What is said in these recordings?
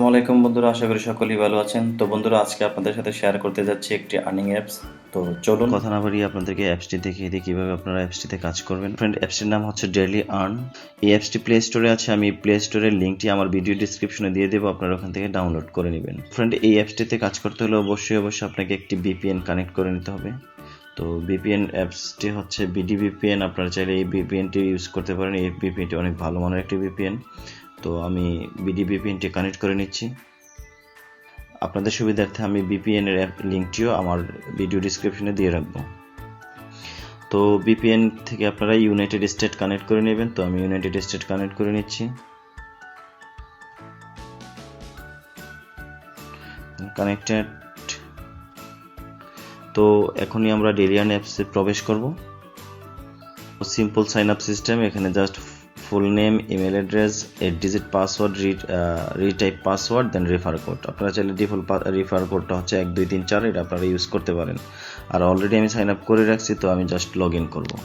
আসসালামু আলাইকুম বন্ধুরা, আশা করি সকলেই ভালো আছেন। তো বন্ধুরা, আজকে আপনাদের সাথে শেয়ার করতে যাচ্ছি একটি আর্নিং অ্যাপস। তো চলুন কথা না বাড়িয়ে আপনাদেরকে অ্যাপসটি দেখিয়ে দিই কীভাবে আপনারা অ্যাপসটিতে কাজ করবেন। ফ্রেন্ড, অ্যাপসটির নাম হচ্ছে ডেইলি আর্ন। এই অ্যাপসটি প্লে স্টোরে আছে, আমি প্লে স্টোরের লিঙ্কটি আমার ভিডিও ডিসক্রিপশনে দিয়ে দেবো, আপনারা ওখান থেকে ডাউনলোড করে নেবেন। ফ্রেন্ড, এই অ্যাপসটিতে কাজ করতে হলে অবশ্যই আপনাকে একটি ভিপিএন কানেক্ট করে নিতে হবে। তো ভিপিএন অ্যাপসটি হচ্ছে বিডি ভিপিএন, আপনারা চাইলে এই ভিপিএনটি ইউজ করতে পারেন। এই ভিপিএনটি অনেক ভালো মানের একটি ভিপিএন। তো আমি বিডি ভিপিএনটি কানেক্ট করে নিচ্ছি। আপনাদের সুবিধার্থে আমি ভিপিএন এর অ্যাপ লিঙ্কটিও আমার ভিডিও ডিসক্রিপশনে দিয়ে রাখবো। তো ভিপিএন থেকে আপনারা ইউনাইটেড স্টেট কানেক্ট করে নেবেন। তো আমি ইউনাইটেড স্টেট কানেক্ট করে নিচ্ছি। কানেক্টেড। তো এখনই আমরা ডেইলি আর্ন অ্যাপসে প্রবেশ করব। সিম্পল সাইন আপ সিস্টেম, এখানে just full name, email address, 8 digit password, retype password, then refer code. আপনারা চাইলে ডিফল্ট রেফার কোডটা হচ্ছে 1 2 3 4, এটা আপনারা ইউজ করতে পারেন। আর অলরেডি আমি সাইন আপ করে রাখছি, তো আমি জাস্ট লগ ইন করবো।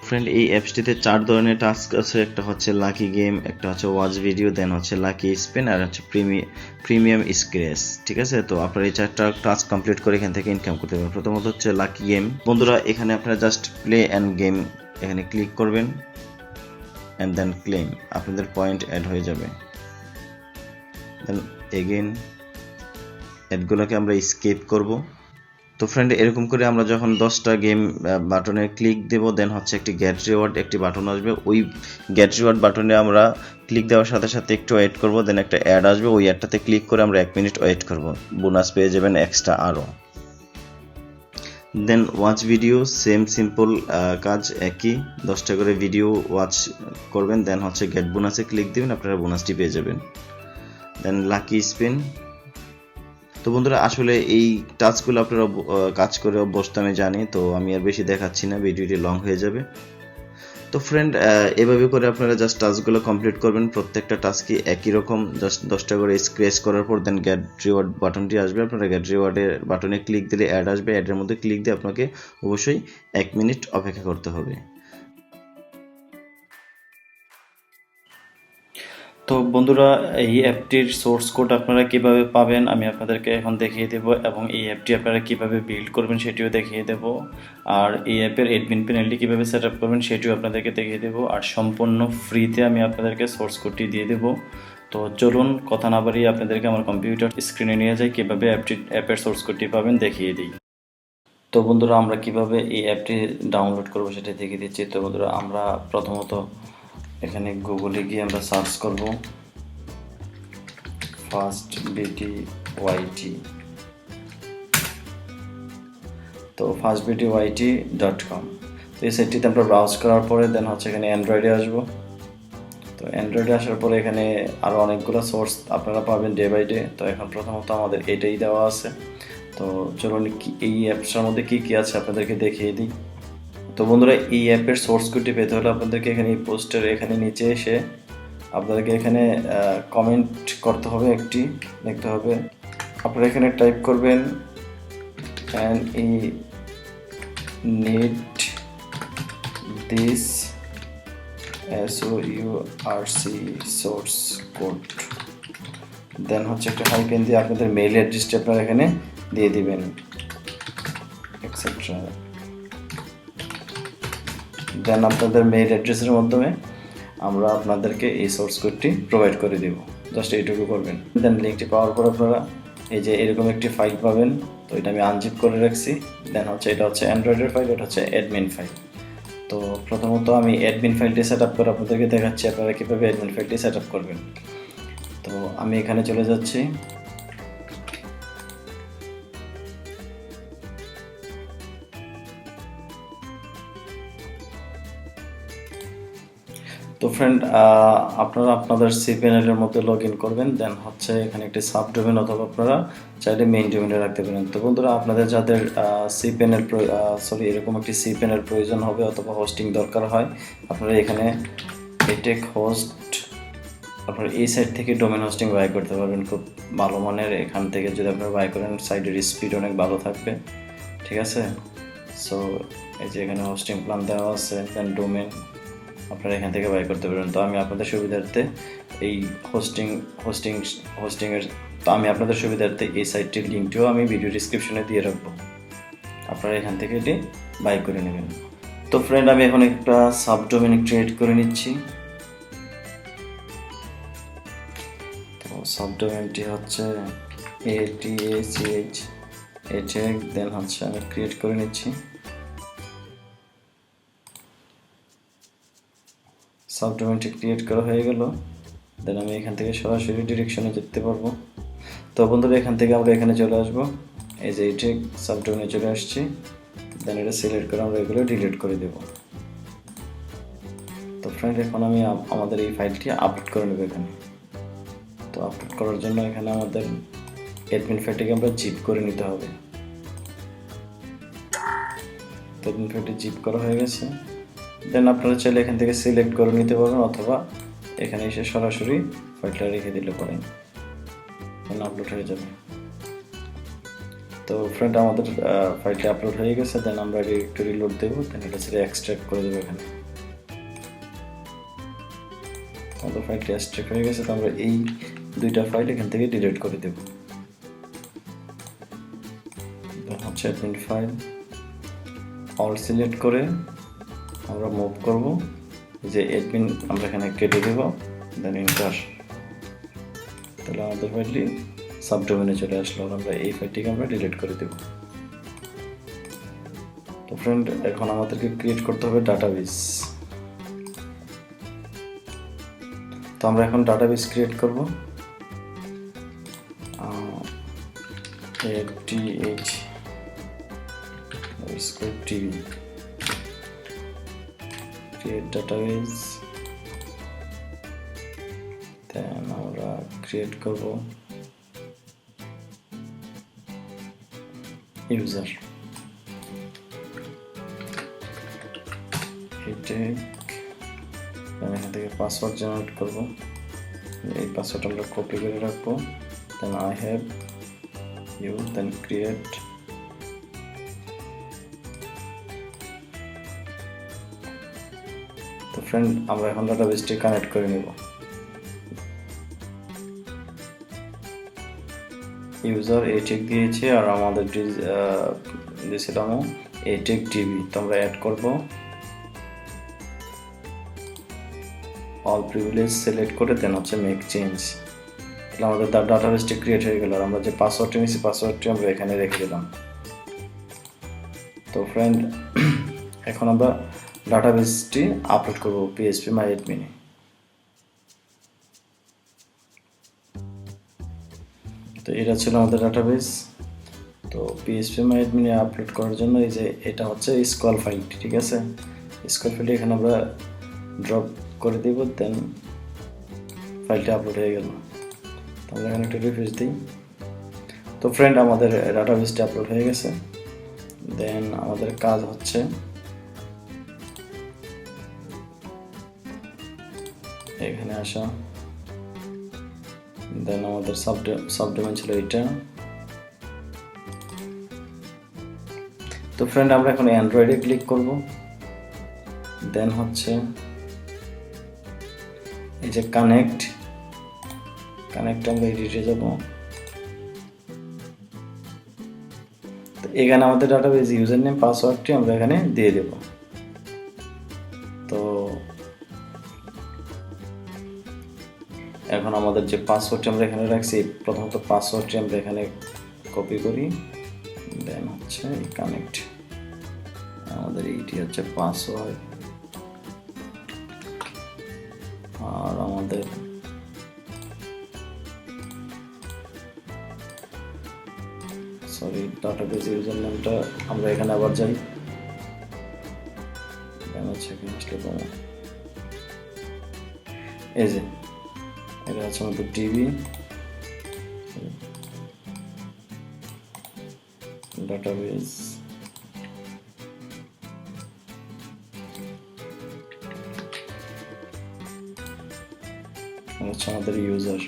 ফ্রেন্ড, এই অ্যাপসটিতে 4 ধরনের টাস্ক আছে। একটা হচ্ছে লাকি গেম, একটা হচ্ছে ওয়াচ ভিডিও, দেন হচ্ছে লাকি স্পিন, আর হচ্ছে প্রিমিয়াম স্ক্র্যাচ। ঠিক আছে, তো আপনারা এই 4টা টাস্ক কমপ্লিট করে এখান থেকে ইনকাম করতে পারবেন। প্রথমত হচ্ছে লাকি গেম। বন্ধুরা, এখানে আপনারা জাস্ট প্লে অ্যান্ড গেম এখানে ক্লিক করবেন, অ্যান্ড দেন ক্লেম। আপনাদের পয়েন্ট অ্যাড হয়ে যাবে। দেন এগেন অ্যাডগুলোকে আমরা স্কিপ করব। তো ফ্রেন্ড, এরকম করে আমরা যখন 10টা গেম বাটনে ক্লিক দেব, দেন হচ্ছে একটি গেট রিওয়ার্ড একটি বাটন আসবে। ওই গেট রিওয়ার্ড বাটনে আমরা ক্লিক দেওয়ার সাথে সাথে একটু ওয়েট করব, দেন একটা অ্যাড আসবে। ওই অ্যাডটাতে ক্লিক করে আমরা 1 মিনিট ওয়েট করব, বোনাস পেয়ে যাবেন এক্সট্রা আরও। দেন ওয়াচ ভিডিও, সেম সিম্পল কাজ, একই 10টা করে ভিডিও ওয়াচ করবেন, দেন হচ্ছে গেট বোনাসে ক্লিক দিবেন, আপনারা বোনাসটি পেয়ে যাবেন। দেন লাকি স্পিন। তো বন্ধুরা, আসলে এই টাস্কগুলো আপনারা কাজ করে অভ্যস্ত আমি জানি, তো আমি আর বেশি দেখাচ্ছি না, ভিডিওটি লং হয়ে যাবে। তো ফ্রেন্ড, এভাবে করে আপনারা জাস্ট টাস্কগুলো কমপ্লিট করবেন। প্রত্যেকটা টাস্কই একই রকম, জাস্ট 10টা করে স্ক্র্যাচ করার পর দেন গেট রিওয়ার্ড বাটনটি আসবে। আপনারা গেট রিওয়ার্ডের বাটনে ক্লিক দিলে অ্যাড আসবে, অ্যাডের মধ্যে ক্লিক দিয়ে আপনাকে অবশ্যই 1 মিনিট অপেক্ষা করতে হবে। তো বন্ধুরা, এই অ্যাপটির সোর্স কোড আপনারা কিভাবে পাবেন আমি আপনাদেরকে এখন দেখিয়ে দেব, এবং এই অ্যাপটি আপনারা কিভাবে বিল্ড করবেন সেটিও দেখিয়ে দেব। আর এই অ্যাপের অ্যাডমিন প্যানেলটি কিভাবে সেট আপ করবেন সেটিও আপনাদেরকে দেখিয়ে দেব। আর সম্পূর্ণ ফ্রিতে আমি আপনাদেরকে সোর্স কোডটি দিয়ে দেব। তো চলুন কথা না বাড়িয়ে আপনাদেরকে আমার কম্পিউটার স্ক্রিনে নিয়ে যাই, কীভাবে অ্যাপের সোর্স কোডটি পাবেন দেখিয়ে দিই। তো বন্ধুরা, আমরা কিভাবে এই অ্যাপটি ডাউনলোড করবো সেটা দেখিয়ে দিচ্ছি। তো বন্ধুরা, আমরা প্রথমত এখানে গুগলে গিয়ে আমরা সার্চ করব ফাস্টবিটিওয়াইটি। তো fastbtyt.com। তো এই সাইটটিতে আমরা ব্রাউজ করার পরে দেন হচ্ছে এখানে অ্যান্ড্রয়েডে আসবো। তো অ্যান্ড্রয়েডে আসার পরে এখানে আরও অনেকগুলো সোর্স আপনারা পাবেন ডে বাই ডে। তো এখন প্রথমত আমাদের এটাই দেওয়া আছে। তো চলুন এই অ্যাপসটার মধ্যে কী কী আছে আপনাদেরকে দেখিয়ে দিই। তো বন্ধুরা, এই অ্যাপের সোর্স কোডটি পেতে হলে আপনাদেরকে এখানে এই পোস্টের এখানে নিচে এসে আপনাদেরকে এখানে কমেন্ট করতে হবে, একটি লিখতে হবে। আপনারা এখানে টাইপ করবেন and I need this source code, দেন হচ্ছে একটা হাইফেন দিয়ে আপনাদের মেইল অ্যাড্রেসটি আপনারা এখানে দিয়ে দিবেন, এক্সেট্রা। দেন আপনাদের মেইল অ্যাড্রেসের মাধ্যমে আমরা আপনাদেরকে এই সোর্স কোডটি প্রোভাইড করে দেব। জাস্ট এইটুকু করবেন। দেন লিঙ্কটি পাওয়ার পর আপনারা এই যে এরকম একটি ফাইল পাবেন। তো এটা আমি আনজিপ করে রাখছি। দেন হচ্ছে এটা হচ্ছে অ্যান্ড্রয়েডের ফাইল, এটা হচ্ছে অ্যাডমিন ফাইল। তো প্রথমত আমি অ্যাডমিন ফাইলটি সেট আপ করে আপনাদেরকে দেখাচ্ছি আপনারা কীভাবে অ্যাডমিন ফাইলটি সেট আপ করবেন। তো আমি এখানে চলে যাচ্ছি। তো ফ্রেন্ড, আপনারা আপনাদের সি প্যানেলের মধ্যে লগ ইন করবেন। দেন হচ্ছে এখানে একটি সাব ডোমেন অথবা আপনারা চাইলে মেইন ডোমেনে রাখতে পারেন। তো বন্ধুরা, আপনাদের যাদের এরকম একটি সি প্যানেল প্রয়োজন হবে অথবা হোস্টিং দরকার হয়, আপনারা এখানে এটেক হোস্ট, আপনারা এই সাইট থেকে ডোমেন হোস্টিং বাই করতে পারবেন খুব ভালো মানের। এখান থেকে যদি আপনারা বাই করেন, সাইটের স্পিড অনেক ভালো থাকবে। ঠিক আছে, সো এই যে এখানে হোস্টিং প্ল্যান দেওয়া আছে, দেন ডোমেন, আপনারা এখান থেকে বাই করতে পারবেন। তো আমি আপনাদের সুবিধার্থে এই আমি আপনাদের সুবিধার্থে এই সাইটটির লিঙ্কটিও আমি ভিডিও ডিসক্রিপশনে দিয়ে রাখবো, আপনারা এখান থেকে এটি বাই করে নেবেন। তো ফ্রেন্ড, আমি এখন একটা সাবডোমেন ক্রিয়েট করে নিচ্ছি। তো সাবডোমেনটি হচ্ছে ATACH দেন হচ্ছে আমি ক্রিয়েট করে নিচ্ছি। সাবডোমেনটি ক্রিয়েট করা হয়ে গেল, দেন আমি এখান থেকে সরাসরি ডিরেকশনে যেতে পারবো। তো বন্ধুরা, এখান থেকে আমরা এখানে চলে আসবো, এই যে এটি সাবডোমেনে চলে আসছি। দেন এটা সিলেক্ট করে আমরা এগুলো ডিলিট করে দেব। তো ফ্রেন্ড, এখন আমি আমাদের এই ফাইলটি আপলোড করে নেব এখানে। তো আপলোড করার জন্য এখানে আমাদের অ্যাডমিন ফাইলটিকে আমরা জিপ করে নিতে হবে। তো অ্যাডমিন ফাইলটি জিপ করা হয়ে গেছে। দেন আপনারা চাইলে এখান থেকে সিলেক্ট করে নিতে পারবেন, অথবা এখানে এসে সরাসরি ফাইলটা রেখে দিলে পারেন, আপলোড হয়ে যাবে। তো ফ্রেন্ড, আমাদের ফাইলটা আপলোড হয়ে গেছে। দেন আমরা একটু রিলোড দেবো, দেন এটা ছেড়ে এক্সট্রাক্ট করে দেবো। এখানে আমাদের ফাইলটি এক্সট্রাক্ট হয়ে গেছে। তো আমরা এই দুইটা ফাইল এখান থেকে ডিলিট করে দেব। হচ্ছে অ্যাডমিন ফাইল অল সিলেক্ট করে আমরা মুভ করব, যে অ্যাডমিন আমরা এখানে কেটে দেব, দেন এন্টার। তাহলে আমাদের ফাইলটি সাবডোমেনে চলে আসলো, আর আমরা এই ফাইলটিকে আমরা ডিলিট করে দেব। তো ফ্রেন্ড, এখন আমাদেরকে ক্রিয়েট করতে হবে ডাটাবেস। তো আমরা এখন ডাটাবেস ক্রিয়েট করব। ATH_TV create database, দেন আমরা ক্রিয়েট করব ইউজার। এখান থেকে পাসওয়ার্ড জেনারেট করব। এই পাসওয়ার্ড আমরা কপি করে রাখবো। Then I have you, then create. তো ফ্রেন্ড, আমরা এখন ডাটাবেসটি কানেক্ট করে নেব। ইউজার এটেক দিয়েছি, আর আমাদের দিয়েছিলাম ATEC_DB। তো আমরা অ্যাড করব, অল প্রিভিলেজ সিলেক্ট করে দেন হচ্ছে মেক চেঞ্জ। তাহলে আমাদের ডাটাবেসটি ক্রিয়েট হয়ে গেল, আর আমরা যে পাসওয়ার্ডটি নিয়েছি পাসওয়ার্ডটি আমরা এখানে রেখে দিলাম। তো ফ্রেন্ড, এখন আমরা ডাটাবেসটি আপলোড করব PHP_MyAdmin এ। তো এটা ছিল আমাদের ডাটাবেস। তো PHP_MyAdmin এ আপলোড করার জন্য এই যে এটা হচ্ছে স্কল ফাইলটি, ঠিক আছে। স্কল ফাইলটি এখানে আমরা ড্রপ করে দেব, দেন ফাইলটি আপলোড হয়ে গেল। তো আমরা এখানে একটু রিফ্রেশ দিই। তো ফ্রেন্ড, আমাদের ডাটাবেসটি আপলোড হয়ে গেছে। দেন আমাদের কাজ হচ্ছে এখানে আসা। দেন আমাদের সাবডোমেন ছিল এটা। তো ফ্রেন্ড, আমরা এখন অ্যান্ড্রয়েডে ক্লিক করব। দেন হচ্ছে এই যে কানেক্ট আমরা এডিটে যাব। তো এখানে আমাদের ডাটাবেস ইউজার নেম পাসওয়ার্ডটি আমরা এখানে দিয়ে দেব। তো এখন আমাদের যে পাসওয়ার্ডটি আমরা এখানে রাখছি, প্রথমত পাসওয়ার্ডটি আমরা এখানে কপি করি। দেন হচ্ছে কানেক্ট, আমাদের এইটি হচ্ছে পাসওয়ার্ড। আর আমাদের ডাটাবেস ইউজার নেমটা আমরা এখানে আবার যাই। দেন হচ্ছে এই যে এটা হচ্ছে আমাদের টিভি ডাটাবেস। হচ্ছে আমাদের ইউজার।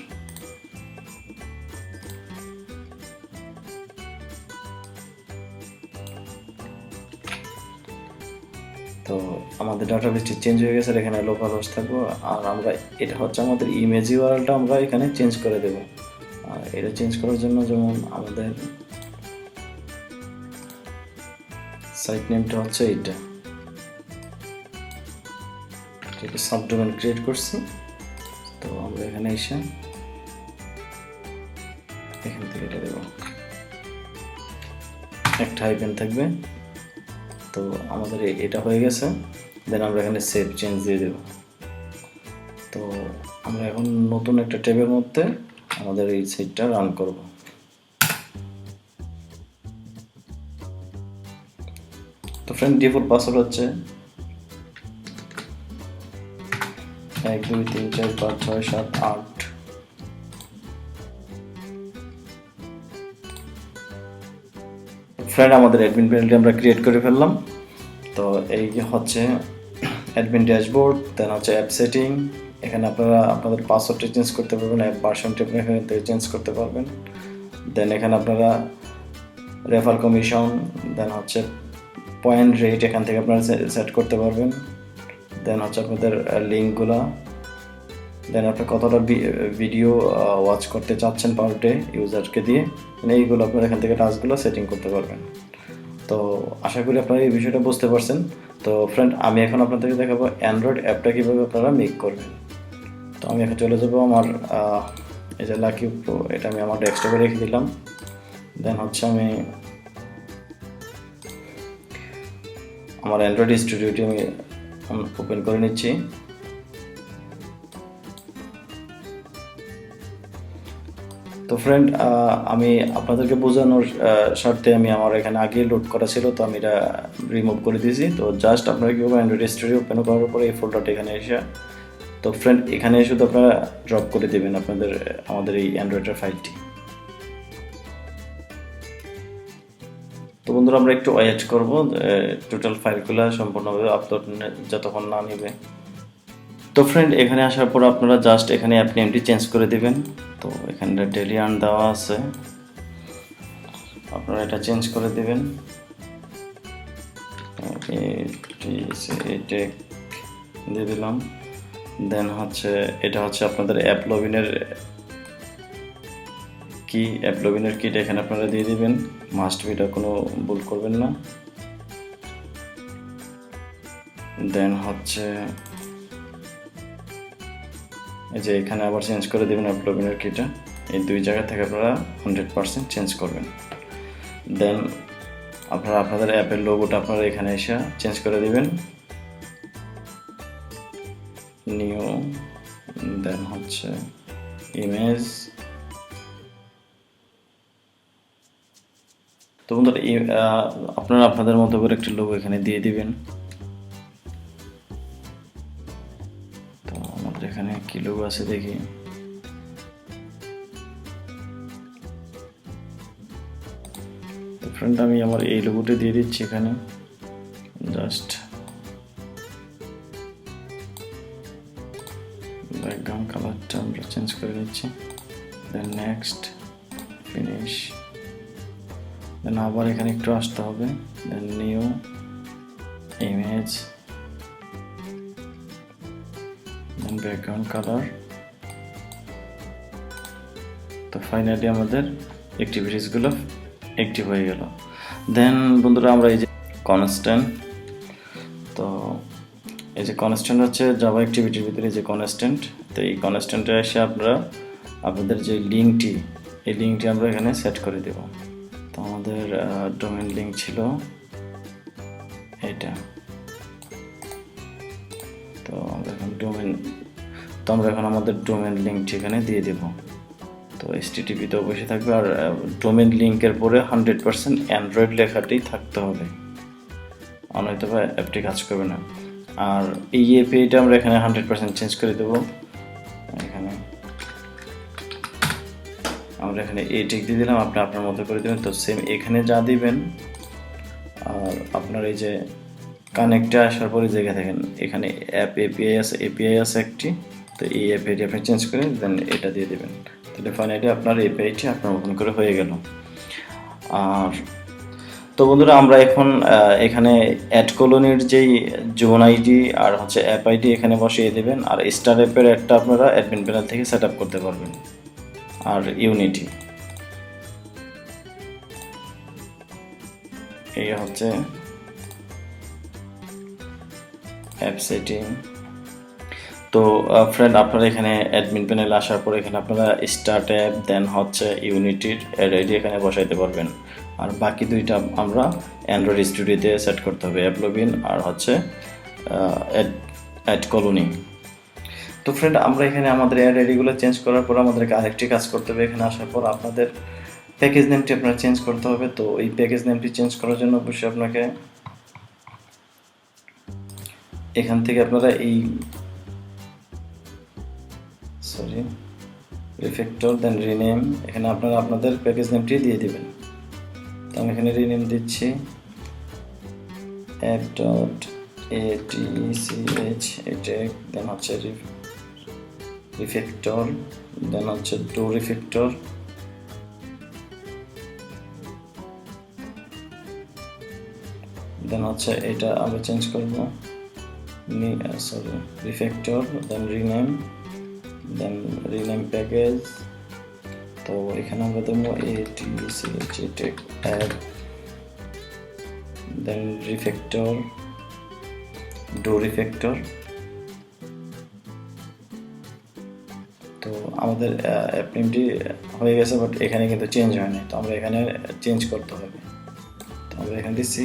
তো আমাদের আমাদের ডাটাবেসটি চেঞ্জ হয়ে গেছে, এখানে লোকাল হোস্ট থাকবো। আর আমরা এটা হচ্ছে আমাদের ইমেজ ইউআরএলটা আমরা এখানে চেঞ্জ করে দেবো। আর এটা চেঞ্জ করার জন্য যেমন আমাদের সাইট নেমটা হচ্ছে এইটা, এটা সাবডোমেন ক্রিয়েট করছি। তো আমরা এখানে এসে এখান থেকে এটা দেবো, একটা হাইফেন থাকবে। তো আমাদের এটা হয়ে গেছে। দেন আমরা এখানে সেভ চেঞ্জ দিয়ে দেব। তো আমরা এখন নতুন একটা ট্যাবের মধ্যে আমাদের এই সাইটটা রান করব। তো ফ্রেন্ড, ডিফল্ট পাসওয়ার্ড হচ্ছে 1 2 3 4 5 6 7 8। ফ্রেন্ড, আমাদের অ্যাডমিন প্যানেলটি আমরা ক্রিয়েট করে ফেললাম। তো এই হচ্ছে অ্যাডমিন ড্যাশবোর্ড। দেন হচ্ছে অ্যাপ সেটিং, এখানে আপনারা আপনাদের পাসওয়ার্ডটা চেঞ্জ করতে পারবেন, অ্যাপ ভার্সনটি আপনি এখান থেকে চেঞ্জ করতে পারবেন। দেন এখানে আপনারা রেফার কমিশন, দেন হচ্ছে পয়েন্ট রেট এখান থেকে আপনারা সেট করতে পারবেন। দেন হচ্ছে আপনাদের লিঙ্কগুলো, দেন আপনি কতটা ভিডিও ওয়াচ করতে চাচ্ছেন পার ডে ইউজারকে দিয়ে, এইগুলো আপনারা এখান থেকে টাস্কগুলো সেটিং করতে পারবেন। তো আশা করি আপনারা এই বিষয়টা বুঝতে পারছেন। তো ফ্রেন্ড, আমি এখন আপনাদেরকে দেখাবো অ্যান্ড্রয়েড অ্যাপটা কীভাবে আপনারা মেক করবেন। তো আমি এখন চলে যাবো আমার এই যে লাকি প্রো, এটা আমি আমার ডেস্কটপে রেখে দিলাম। দেন হচ্ছে আমি আমার অ্যান্ড্রয়েড স্টুডিওটি আমি ওপেন করে নিচ্ছি। তো ফ্রেন্ড, আমি আপনাদেরকে বোঝানোর স্বার্থে আমি আমার এখানে আগে লোড করা ছিল, তো আমি এটা রিমুভ করে দিয়েছি। তো জাস্ট আপনারা কীভাবে অ্যান্ড্রয়েড স্টুডিও ওপেন করার পরে এই ফোল্ডারটা এখানে এসে, তো ফ্রেন্ড এখানে শুধু আপনারা ড্রপ করে দেবেন আমাদের এই অ্যান্ড্রয়েডের ফাইলটি। তো বন্ধুরা, আমরা একটু ওয়েট করব টোটাল ফাইলগুলো সম্পূর্ণভাবে আপলোড যতক্ষণ না নেবে। তো ফ্রেন্ড, এখানে আসার পর আপনারা জাস্ট এখানে অ্যাপ নেমটি চেঞ্জ করে দিবেন। তো এখানে ডেলি আর্ন দেওয়া আছে, আপনারা এটা চেঞ্জ করে দিবেন। এটা দিয়ে দিলাম। দেন হচ্ছে এটা হচ্ছে আপনাদের অ্যাপলভিনের কিট, এখানে আপনারা দিয়ে দিবেন। মাস্ট বিটা কোনো ভুল করবেন না। দেন হচ্ছে এই যে এখানে আবার চেঞ্জ করে দেবেন অ্যাপলভিনের কিটা, এই দুই জায়গা থেকে আপনারা 100% চেঞ্জ করবেন। দেন আপনারা আপনাদের অ্যাপের লোগোটা আপনারা এখানে এসে চেঞ্জ করে দিবেন, নিউ। দেন হচ্ছে ইমেজ। তো বন্ধুরা, আপনারা আপনাদের মতো করে একটি লোগো এখানে দিয়ে দিবেন। তো আমাদের এখানে কি লোগো আছে দেখি। তো ফ্রেন্ড, আমি আমার এই লোগোটা দিয়ে দিচ্ছি এখানে। জাস্ট ব্যাকগ্রাউন্ড কালারটা আমরা চেঞ্জ করে নিচ্ছি। দেন নেক্সট, ফিনিশ। দেন আবার এখানে একটু আসতে হবে। দেন নিউ ইমেজ, দেন ব্যাকগ্রাউন্ড কালার। তো ফাইনালি আমাদের অ্যাক্টিভিটিসগুলো অ্যাক্টিভ হয়ে গেল। দেন বন্ধুরা, আমরা এই যে কনস্ট্যান্ট, তো এই যে কনস্ট্যান্ট হচ্ছে জাভা অ্যাক্টিভিটির ভিতরে যে কনস্ট্যান্ট। তো এই কনস্ট্যান্টে এসে আপনারা আপনাদের যে লিঙ্কটি, এই লিঙ্কটি আমরা এখানে সেট করে দেব। তো আমাদের ডোমেন লিঙ্ক ছিল এটা। তো আমরা এখন আমাদের ডোমেন লিঙ্কটি এখানে দিয়ে দেব। তো HTTP তো অবশ্যই থাকবে, আর ডোমেন লিঙ্কের পরে 100% অ্যান্ড্রয়েড লেখাটি থাকতে হবে, নয়তো অ্যাপটি কাজ করবে না। আর এই API-টা আমরা এখানে 100% চেঞ্জ করে দেবো। এখানে আমরা এখানে টিক দিয়ে দিলাম, আপনি আপনার মতো করে দেবেন। তো সেম এখানে যা দিবেন, আর আপনার এই যে কানেক্টে আসার পরে জায়গা থাকেন এখানে অ্যাপ API আছে একটি। তো এই API-টি আপনি চেঞ্জ করে দেন এটা দিয়ে দেবেন। তাহলে ফাইনালি আপনার API-টি আপনার মতন করে হয়ে গেল। আর তো বন্ধুরা আমরা এখন এখানে অ্যাডকলোনির যেই জোন আইডি আর হচ্ছে অ্যাপ আইডি এখানে বসিয়ে দেবেন, আর স্টারঅ্যাপের একটা আপনারা অ্যাডমিন প্যানেল থেকে সেট আপ করতে পারবেন, আর ইউনিটি এই হচ্ছে অ্যাপ সেটিং। তো ফ্রেন্ড আপনারা এখানে অ্যাডমিন প্যানেলে আসার পর এখানে আপনারা স্টার্টঅ্যাপ দেন হচ্ছে ইউনিটির অ্যাড আইডি এখানে বসাইতে পারবেন, আর বাকি দুইটা আমরা অ্যান্ড্রয়েড স্টুডিওতে সেট করতে হবে, অ্যাপলোভিন আর হচ্ছে অ্যাডকলোনি। তো ফ্রেন্ড আমরা এখানে আমাদের অ্যাড আইডিগুলো চেঞ্জ করার পর আমাদেরকে আরেকটি কাজ করতে হবে। এখানে আসার পর আপনাদের প্যাকেজ নেমটি আপনারা চেঞ্জ করতে হবে। তো এই প্যাকেজ নেমটি চেঞ্জ করার জন্য অবশ্যই আপনাকে এখান থেকে আপনারা এই রিফ্যাক্টর দেন রিনেম, এখানে আপনারা আপনাদের প্যাকেজ নেমটি দিয়ে দিবেন। তো আমি এখানে রিনেম দিচ্ছি app.atch, দেন হচ্ছে রিফ্যাক্টর, দেন হচ্ছে টু রিফ্যাক্টর, দেন হচ্ছে এটা আমরা চেঞ্জ করব refactor, then then rename package. তো এখানে আমরা দেবো ATCH app, then refactor do refactor. তো আমাদের অ্যাপ নেমটি হয়ে গেছে, বাট এখানে কিন্তু চেঞ্জ হয়নি, তো আমরা এখানে চেঞ্জ করতে হবে। তো আমরা এখানে দিচ্ছি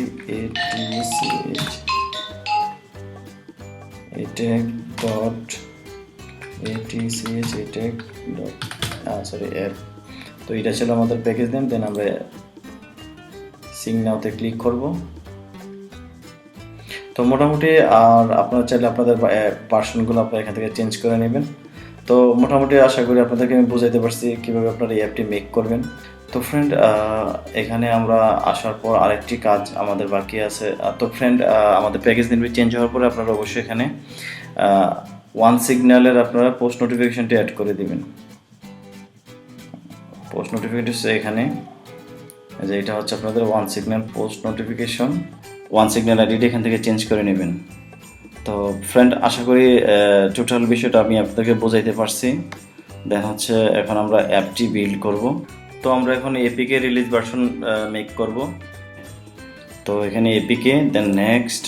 app. তো এটা ছিল আমাদের প্যাকেজ নেম। দেন আমরা সিং নাওতে ক্লিক করব। তো মোটামুটি আর আপনারা চাইলে আপনাদের ভার্সনগুলো আপনারা এখান থেকে চেঞ্জ করে নেবেন। তো মোটামুটি আশা করি আপনাদেরকে আমি বুঝাইতে পারছি কীভাবে আপনারা এই অ্যাপটি মেক করবেন। তো ফ্রেন্ড এখানে আমরা আসার পর আরেকটি কাজ আমাদের বাকি আছে। তো ফ্রেন্ড আমাদের প্যাকেজ নেমটি চেঞ্জ হওয়ার পরে আপনারা অবশ্যই এখানে ওয়ান সিগন্যালের আপনারা পোস্ট নোটিফিকেশনটি অ্যাড করে দিবেন। পোস্ট নোটিফিকেশন এখানে যে এটা হচ্ছে আপনাদের one signal post notification, one signal ID এখান থেকে চেঞ্জ করে নেবেন। তো ফ্রেন্ড আশা করি টোটাল বিষয়টা আমি আপনাদেরকে বোঝাইতে পারছি। দেন হচ্ছে এখন আমরা অ্যাপটি বিল্ড করব। তো আমরা এখন এপিকে রিলিজ ভার্সন মেক করব। তো এখানে এপিকে দেন নেক্সট।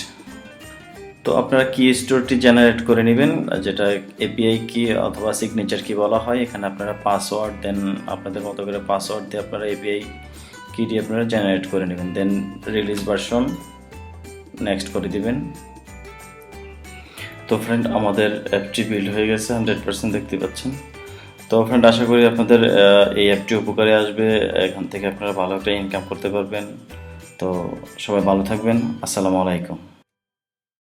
তো আপনারা কি স্টোরটি জেনারেট করে নেবেন, যেটা এপিআই কি অথবা সিগনেচার কি বলা হয়। এখানে আপনারা পাসওয়ার্ড দেন আপনাদের মতো করে পাসওয়ার্ড দিয়ে আপনারা এপিআই কিটি আপনারা জেনারেট করে নেবেন। দেন রিলিজ ভার্সন নেক্সট করে দিবেন। তো ফ্রেন্ড আমাদের অ্যাপটি বিল্ড হয়ে গেছে 100% দেখতে পাচ্ছেন। তো ফ্রেন্ড আশা করি আপনাদের এই অ্যাপটি উপকারে আসবে, এখান থেকে আপনারা ভালো একটা ইনকাম করতে পারবেন। তো সবাই ভালো থাকবেন, আসসালামু আলাইকুম।